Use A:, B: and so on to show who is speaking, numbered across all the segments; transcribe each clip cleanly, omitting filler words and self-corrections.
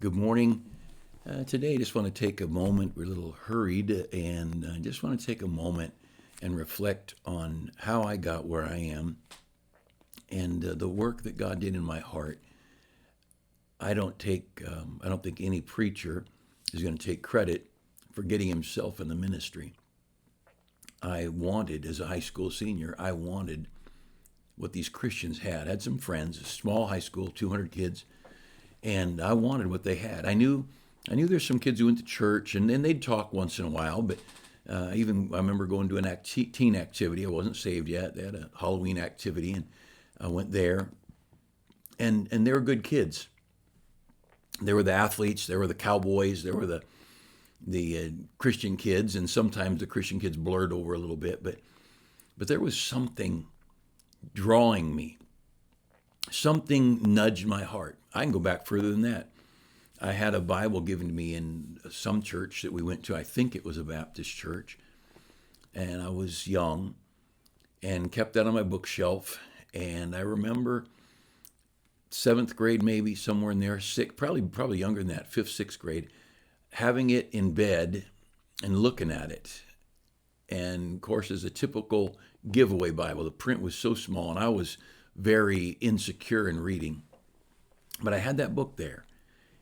A: Good morning. Today, I just want to take a moment. We're a little hurried, and I just want to take a moment and reflect on how I got where I am and the work that God did in my heart. I don't think any preacher is going to take credit for getting himself in the ministry. I wanted, as a high school senior, I wanted what these Christians had. I had some friends, a small high school, 200 kids, and I wanted what they had. I knew there's some kids who went to church, and then they'd talk once in a while. But I remember going to an teen activity. I wasn't saved yet. They had a Halloween activity, and I went there, and they were good kids. They were the athletes. They were the cowboys. They were the Christian kids, and sometimes the Christian kids blurred over a little bit. But there was something drawing me. Something nudged my heart. I can go back further than that. I had a Bible given to me in some church that we went to. I think it was a Baptist church. And I was young and kept that on my bookshelf. And I remember seventh grade, maybe somewhere in there, probably younger than that, fifth, sixth grade, having it in bed and looking at it. And of course, as a typical giveaway Bible, the print was so small and I was very insecure in reading. But I had that book there.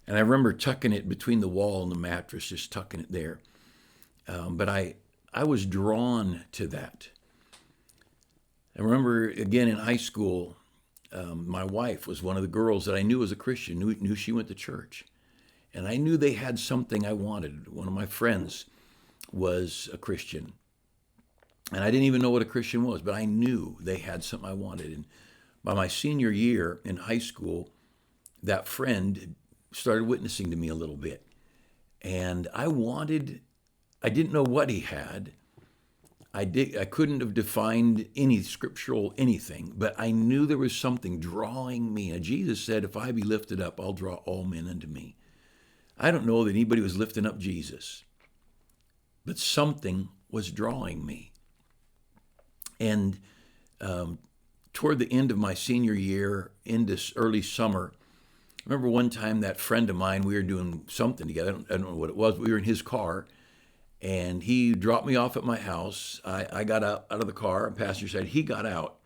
A: And I remember tucking it between the wall and the mattress, just tucking it there. But I was drawn to that. I remember, again, in high school, my wife was one of the girls that I knew was a Christian, knew she went to church. And I knew they had something I wanted. One of my friends was a Christian. And I didn't even know what a Christian was, but I knew they had something I wanted. And by my senior year in high school, that friend started witnessing to me a little bit. And I didn't know what he had. I couldn't have defined any scriptural anything, but I knew there was something drawing me. And Jesus said, if I be lifted up, I'll draw all men unto me. I don't know that anybody was lifting up Jesus, but something was drawing me. And toward the end of my senior year, into early summer, I remember one time that friend of mine, we were doing something together. I don't know what it was, but we were in his car, and he dropped me off at my house. I got out of the car on passenger side. He got out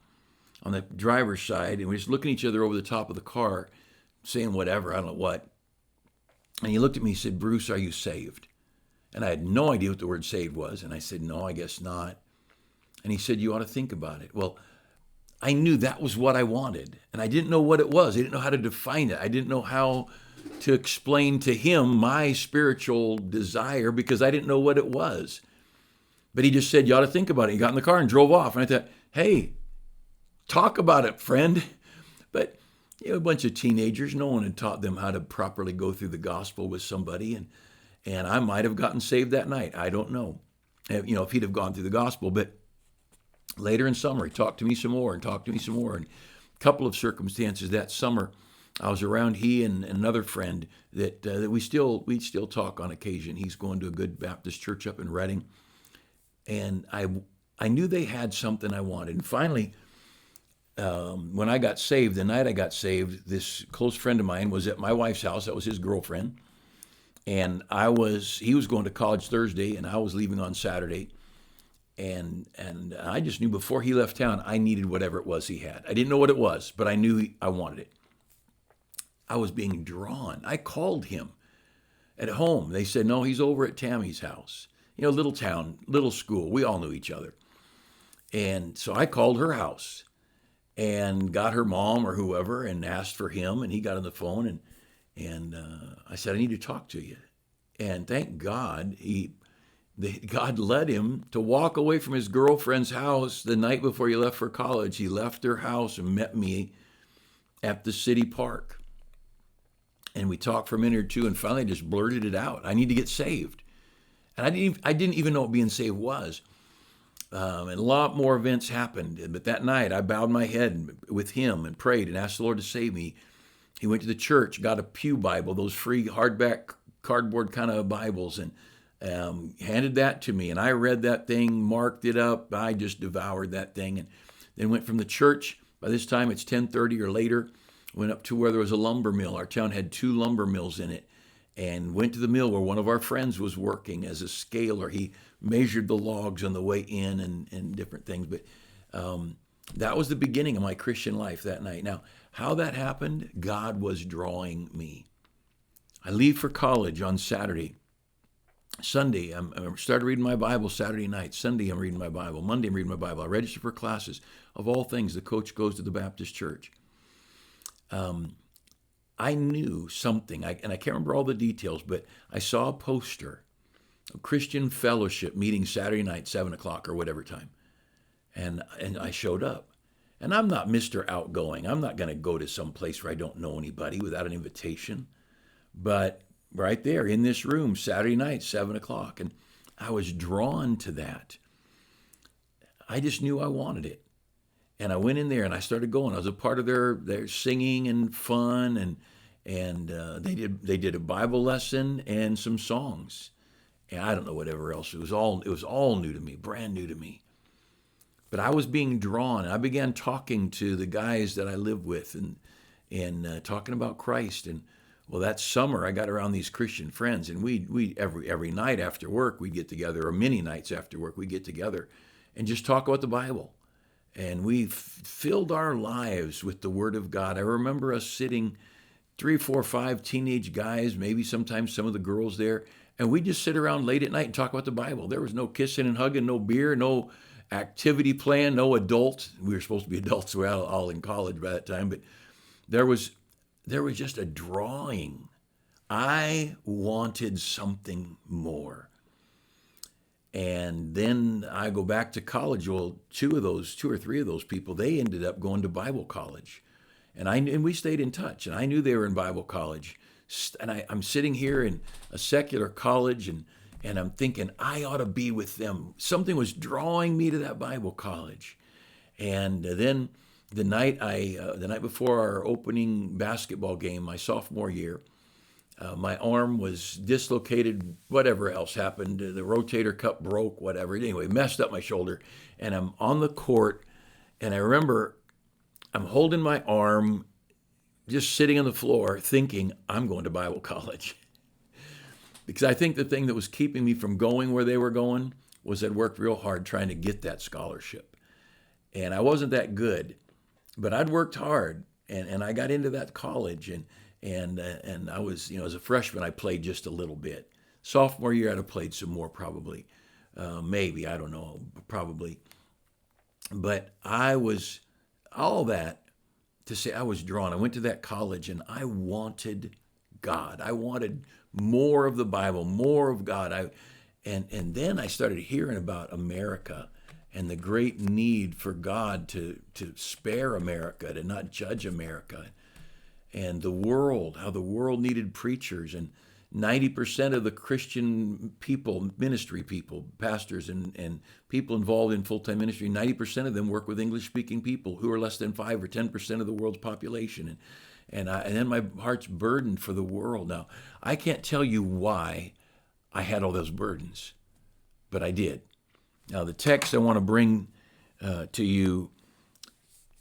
A: on the driver's side, and we were just looking at each other over the top of the car, saying whatever, I don't know what. And he looked at me and said, Bruce, are you saved? And I had no idea what the word saved was. And I said, no, I guess not. And he said, you ought to think about it. Well, I knew that was what I wanted, and I didn't know what it was. I didn't know how to define it. I didn't know how to explain to him my spiritual desire because I didn't know what it was. But he just said, you ought to think about it. He got in the car and drove off. And I thought, hey, talk about it, friend. But a bunch of teenagers, no one had taught them how to properly go through the gospel with somebody. And I might have gotten saved that night. I don't know, if he'd have gone through the gospel. But later in summer, he talked to me some more. And a couple of circumstances that summer, I was around he and another friend that we still talk on occasion. He's going to a good Baptist church up in Reading. And I knew they had something I wanted. And finally, when I got saved, the night I got saved, this close friend of mine was at my wife's house. That was his girlfriend. And he was going to college Thursday, and I was leaving on Saturday. And I just knew before he left town, I needed whatever it was he had. I didn't know what it was, but I knew I wanted it. I was being drawn. I called him at home. They said, no, he's over at Tammy's house. Little town, little school. We all knew each other. And so I called her house and got her mom or whoever and asked for him. And he got on the phone and I said, I need to talk to you. And thank God, God led him to walk away from his girlfriend's house the night before he left for college. He left her house and met me at the city park. And we talked for a minute or two, and finally just blurted it out. I need to get saved. And I didn't even know what being saved was. And a lot more events happened. But that night, I bowed my head with him and prayed and asked the Lord to save me. He went to the church, got a pew Bible, those free hardback cardboard kind of Bibles, and handed that to me. And I read that thing, marked it up. I just devoured that thing. And then went from the church. By this time, it's 10:30 or later. Went up to where there was a lumber mill. Our town had 2 lumber mills in it. and went to the mill where one of our friends was working as a scaler. He measured the logs on the way in and different things. But that was the beginning of my Christian life that night. Now, how that happened, God was drawing me. I leave for college on Saturday. Sunday, I started reading my Bible Saturday night. Sunday, I'm reading my Bible. Monday, I'm reading my Bible. I register for classes. Of all things, the coach goes to the Baptist church. I knew something, and I can't remember all the details, but I saw a poster, a Christian fellowship meeting Saturday night, 7 o'clock or whatever time. And I showed up. And I'm not Mr. Outgoing. I'm not going to go to some place where I don't know anybody without an invitation. But right there in this room, Saturday night, 7 o'clock. And I was drawn to that. I just knew I wanted it. And I went in there and I started going. I was a part of their singing and fun, and they did a Bible lesson and some songs. And I don't know whatever else. It was all new to me, brand new to me. But I was being drawn. I began talking to the guys that I live with and talking about Christ. And well, that summer I got around these Christian friends, and we every night after work we'd get together, or many nights after work we'd get together and just talk about the Bible. And we filled our lives with the Word of God. I remember us sitting, 3, 4, 5 teenage guys, maybe sometimes some of the girls there, and we just sit around late at night and talk about the Bible. There was no kissing and hugging, no beer, no activity plan, no adult. We were supposed to be adults. We were all in college by that time, but there was just a drawing. I wanted something more. And then I go back to college. Well, 2 or 3 of those people, they ended up going to Bible college. And we stayed in touch. And I knew they were in Bible college. And I'm sitting here in a secular college, and I'm thinking, I ought to be with them. Something was drawing me to that Bible college. And then the night before our opening basketball game, my sophomore year, my arm was dislocated, whatever else happened. The rotator cuff broke, whatever. Anyway, messed up my shoulder. And I'm on the court, and I remember I'm holding my arm, just sitting on the floor, thinking, I'm going to Bible college. Because I think the thing that was keeping me from going where they were going was I'd worked real hard trying to get that scholarship. And I wasn't that good, but I'd worked hard, and I got into that college, and I was, as a freshman, I played just a little bit. Sophomore year, I'd have played some more probably. Maybe, I don't know, probably. But I was, all that to say I was drawn. I went to that college and I wanted God. I wanted more of the Bible, more of God. And then I started hearing about America and the great need for God to spare America, to not judge America. And the world, how the world needed preachers, and 90% of the Christian people, ministry people, pastors and people involved in full-time ministry, 90% of them work with English-speaking people who are less than 5 or 10% of the world's population. And then my heart's burdened for the world. Now, I can't tell you why I had all those burdens, but I did. Now, the text I want to bring to you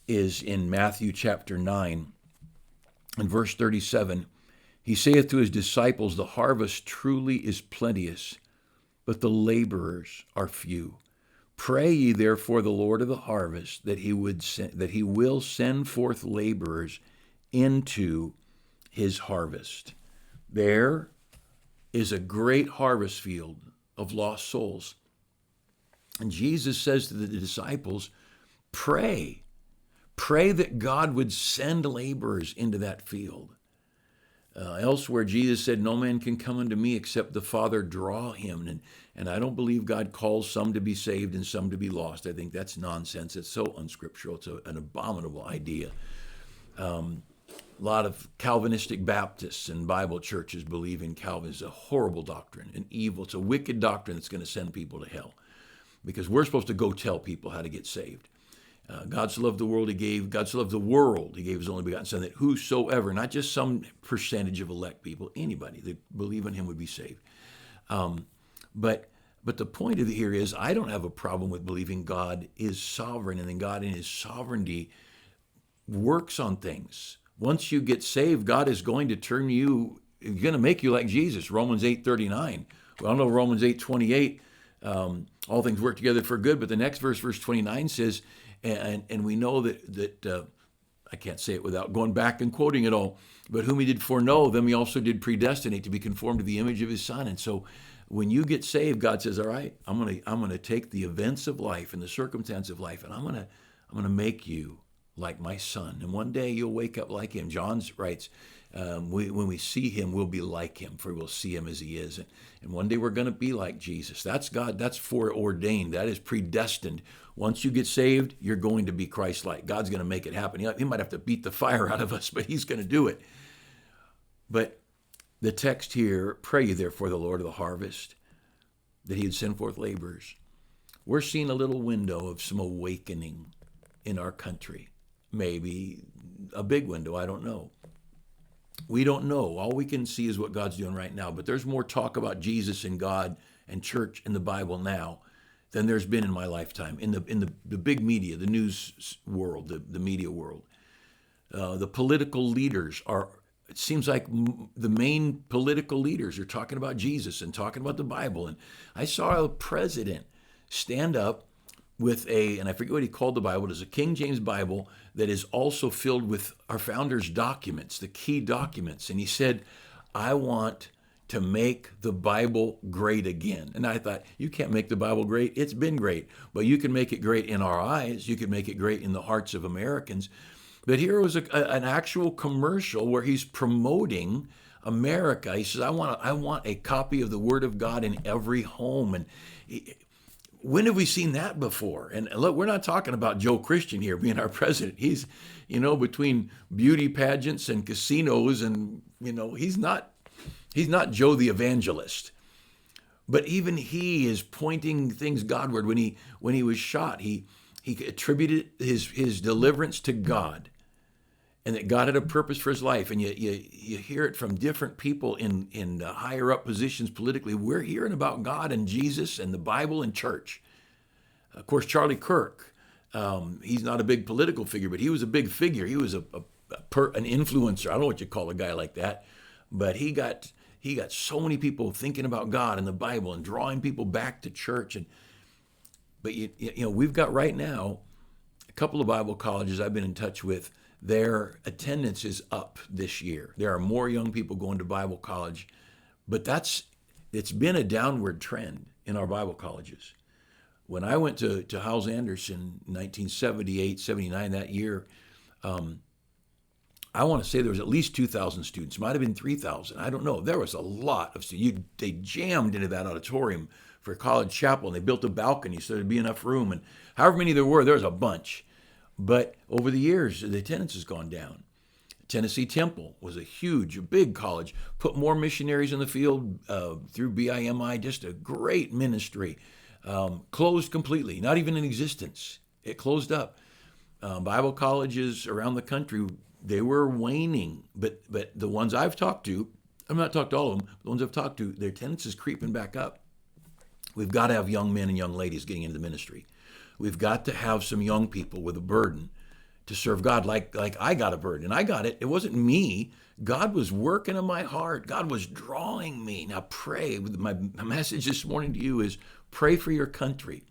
A: is in Matthew chapter 9. In verse 37, he saith to his disciples, the harvest truly is plenteous, but the laborers are few. Pray ye therefore the Lord of the harvest that he will send forth laborers into his harvest. There is a great harvest field of lost souls. And Jesus says to the disciples, pray. Pray that God would send laborers into that field. Elsewhere, Jesus said, no man can come unto me except the Father draw him. And I don't believe God calls some to be saved and some to be lost. I think that's nonsense. It's so unscriptural. It's an abominable idea. A lot of Calvinistic Baptists and Bible churches believe in Calvin. It's a horrible doctrine, an evil. It's a wicked doctrine that's going to send people to hell, because we're supposed to go tell people how to get saved. God so loved the world, God so loved the world, he gave his only begotten Son, that whosoever, not just some percentage of elect people, anybody that believe in him would be saved. But the point of it here is, I don't have a problem with believing God is sovereign, and then God in his sovereignty works on things. Once you get saved, God is going to turn you going to make you like Jesus. Romans 8:39. Well, I know Romans 8:28. All things work together for good, but the next verse, verse 29 says, and we know that I can't say it without going back and quoting it all. But whom he did foreknow, them he also did predestinate to be conformed to the image of his Son. And so when you get saved, God says, all right, I'm gonna take the events of life and the circumstance of life, and I'm gonna make you like my Son. And one day you'll wake up like him. John writes, when we see him, we'll be like him, for we'll see him as he is. And one day we're going to be like Jesus. That's God. That's foreordained. That is predestined. Once you get saved, you're going to be Christ-like. God's going to make it happen. He might have to beat the fire out of us, but he's going to do it. But the text here, pray ye therefore the Lord of the harvest, that he would send forth laborers. We're seeing a little window of some awakening in our country. Maybe a big window, I don't know. We don't know. All we can see is what God's doing right now. But there's more talk about Jesus and God and church in the Bible now than there's been in my lifetime. In the big media, the news world, the media world. The political leaders are, it seems like the main political leaders are talking about Jesus and talking about the Bible. And I saw a president stand up with and I forget what he called the Bible, it is a King James Bible that is also filled with our founders' documents, the key documents. And he said, I want to make the Bible great again. And I thought, you can't make the Bible great. It's been great. But you can make it great in our eyes. You can make it great in the hearts of Americans. But here was an actual commercial where he's promoting America. He says, I want a copy of the Word of God in every home. And when have we seen that before? And look, we're not talking about Joe Christian here being our president. He's, between beauty pageants and casinos and, he's not Joe the evangelist. But even he is pointing things Godward. When he was shot, he attributed his deliverance to God, and that God had a purpose for his life. And you hear it from different people in higher up positions politically. We're hearing about God and Jesus and the Bible and church. Of course, Charlie Kirk, he's not a big political figure, but he was a big figure. He was an influencer. I don't know what you call a guy like that, but he got so many people thinking about God and the Bible and drawing people back to church. But we've got right now a couple of Bible colleges I've been in touch with. Their attendance is up this year. There are more young people going to Bible college, but it's been a downward trend in our Bible colleges. When I went to Howells Anderson in 1978, 79, that year, I want to say there was at least 2,000 students. Might have been 3,000. I don't know. There was a lot of students. They jammed into that auditorium for college chapel, and they built a balcony so there'd be enough room. And however many there was a bunch. But over the years, the attendance has gone down. Tennessee Temple was a big college, put more missionaries in the field through BIMI, just a great ministry. Closed completely, not even in existence. It closed up. Bible colleges around the country, they were waning. But the ones I've talked to, I've not talked to all of them, the ones I've talked to, their attendance is creeping back up. We've got to have young men and young ladies getting into the ministry. We've got to have some young people with a burden to serve God like I got a burden. And I got it. It wasn't me. God was working in my heart. God was drawing me. Now pray. My message this morning to you is pray for your country.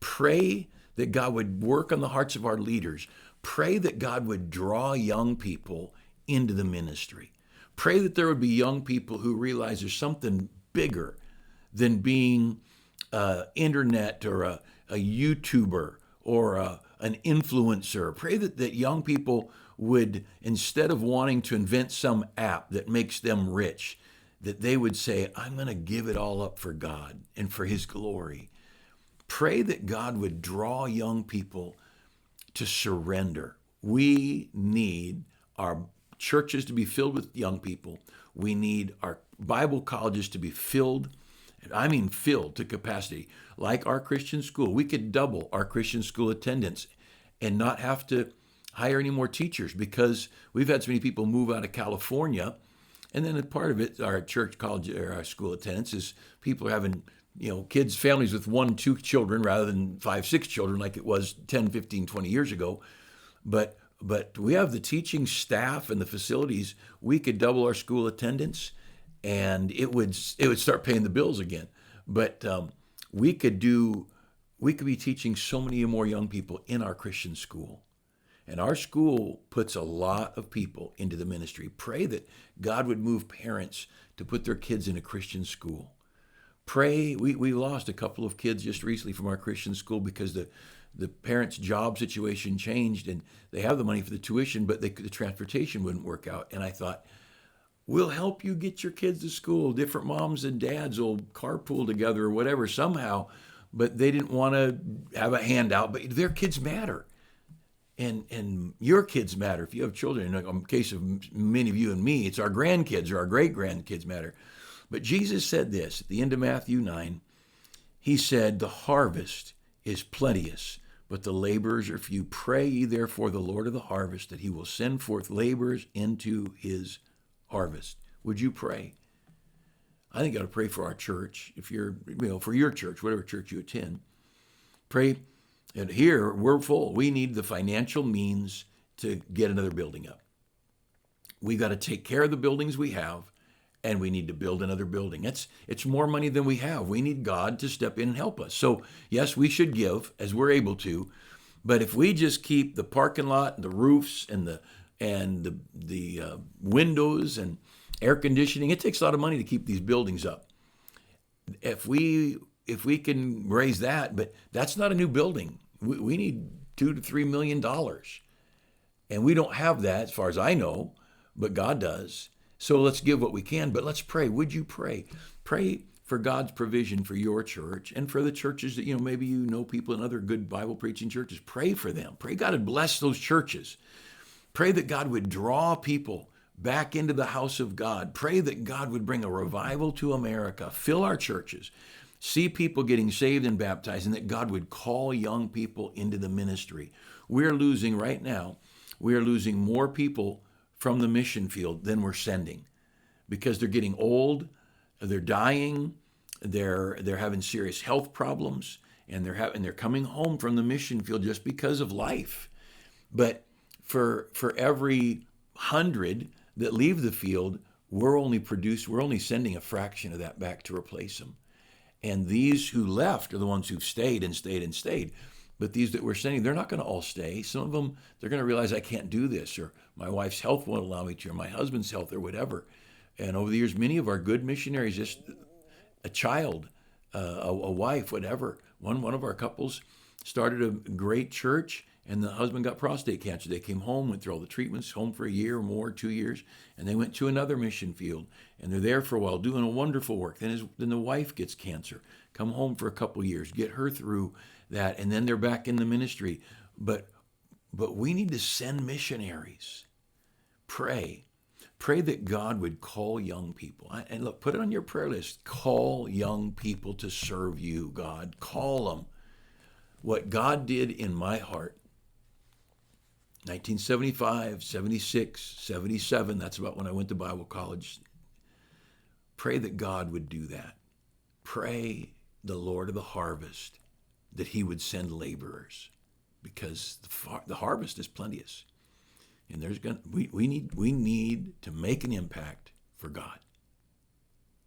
A: Pray that God would work on the hearts of our leaders. Pray that God would draw young people into the ministry. Pray that there would be young people who realize there's something bigger than being internet or a YouTuber or an influencer. Pray that young people would, instead of wanting to invent some app that makes them rich, that they would say, I'm going to give it all up for God and for his glory. Pray that God would draw young people to surrender. We need our churches to be filled with young people. We need our Bible colleges to be filled. I mean filled to capacity. Like our Christian school, we could double our Christian school attendance and not have to hire any more teachers, because we've had so many people move out of California. And then a part of it, our church, college, or our school attendance is people are having, kids, families with 1, 2 children rather than 5, 6 children like it was 10, 15, 20 years ago. But But we have the teaching staff and the facilities. We could double our school attendance, and it would start paying the bills again. But we could be teaching so many more young people in our Christian school. And our school puts a lot of people into the ministry. Pray that God would move parents to put their kids in a Christian school. Pray, we lost a couple of kids just recently from our Christian school because the parents' job situation changed, and they have the money for the tuition, but the transportation wouldn't work out. And I thought, we'll help you get your kids to school. Different moms and dads will carpool together or whatever somehow, but they didn't want to have a handout. But their kids matter. And your kids matter. If you have children, in the case of many of you and me, it's our grandkids or our great-grandkids matter. But Jesus said this at the end of Matthew 9. He said, the harvest is plenteous, but the laborers are few. Pray ye therefore the Lord of the harvest that he will send forth laborers into his harvest. Would you pray? I think you ought to pray for our church. If you're, for your church, whatever church you attend, pray. And here we're full. We need the financial means to get another building up. We've got to take care of the buildings we have, and we need to build another building. It's more money than we have. We need God to step in and help us. So yes, we should give as we're able to, but if we just keep the parking lot and the roofs and the windows and air conditioning, it takes a lot of money to keep these buildings up. If we can raise that, but that's not a new building. We need $2 to $3 million. And we don't have that as far as I know, but God does. So let's give what we can, but let's pray. Would you pray? Pray for God's provision for your church and for the churches that, maybe people in other good Bible preaching churches. Pray for them. Pray God would bless those churches. Pray that God would draw people back into the house of God. Pray that God would bring a revival to America. Fill our churches. See people getting saved and baptized, and that God would call young people into the ministry. We're losing more people from the mission field than we're sending because they're getting old, they're dying, they're having serious health problems, and they're coming home from the mission field just because of life. But for every 100 that leave the field, we're only sending a fraction of that back to replace them. And these who left are the ones who've stayed and stayed and stayed. But these that we're sending, they're not going to all stay. Some of them, they're going to realize I can't do this, or my wife's health won't allow me to, or my husband's health, or whatever. And over the years, many of our good missionaries, just a child, a wife, whatever. One of our couples started a great church, and the husband got prostate cancer. They came home, went through all the treatments, home for a year or more, 2 years, and they went to another mission field. And they're there for a while, doing a wonderful work. Then the wife gets cancer, come home for a couple of years, get her through that, and then they're back in the ministry. But we need to send missionaries. Pray that God would call young people. And look, put it on your prayer list. Call young people to serve you, God. Call them. What God did in my heart, 1975, 76, 77, that's about when I went to Bible college. Pray that God would do that. Pray the Lord of the harvest that he would send laborers, because the harvest is plenteous. And we need to make an impact for God.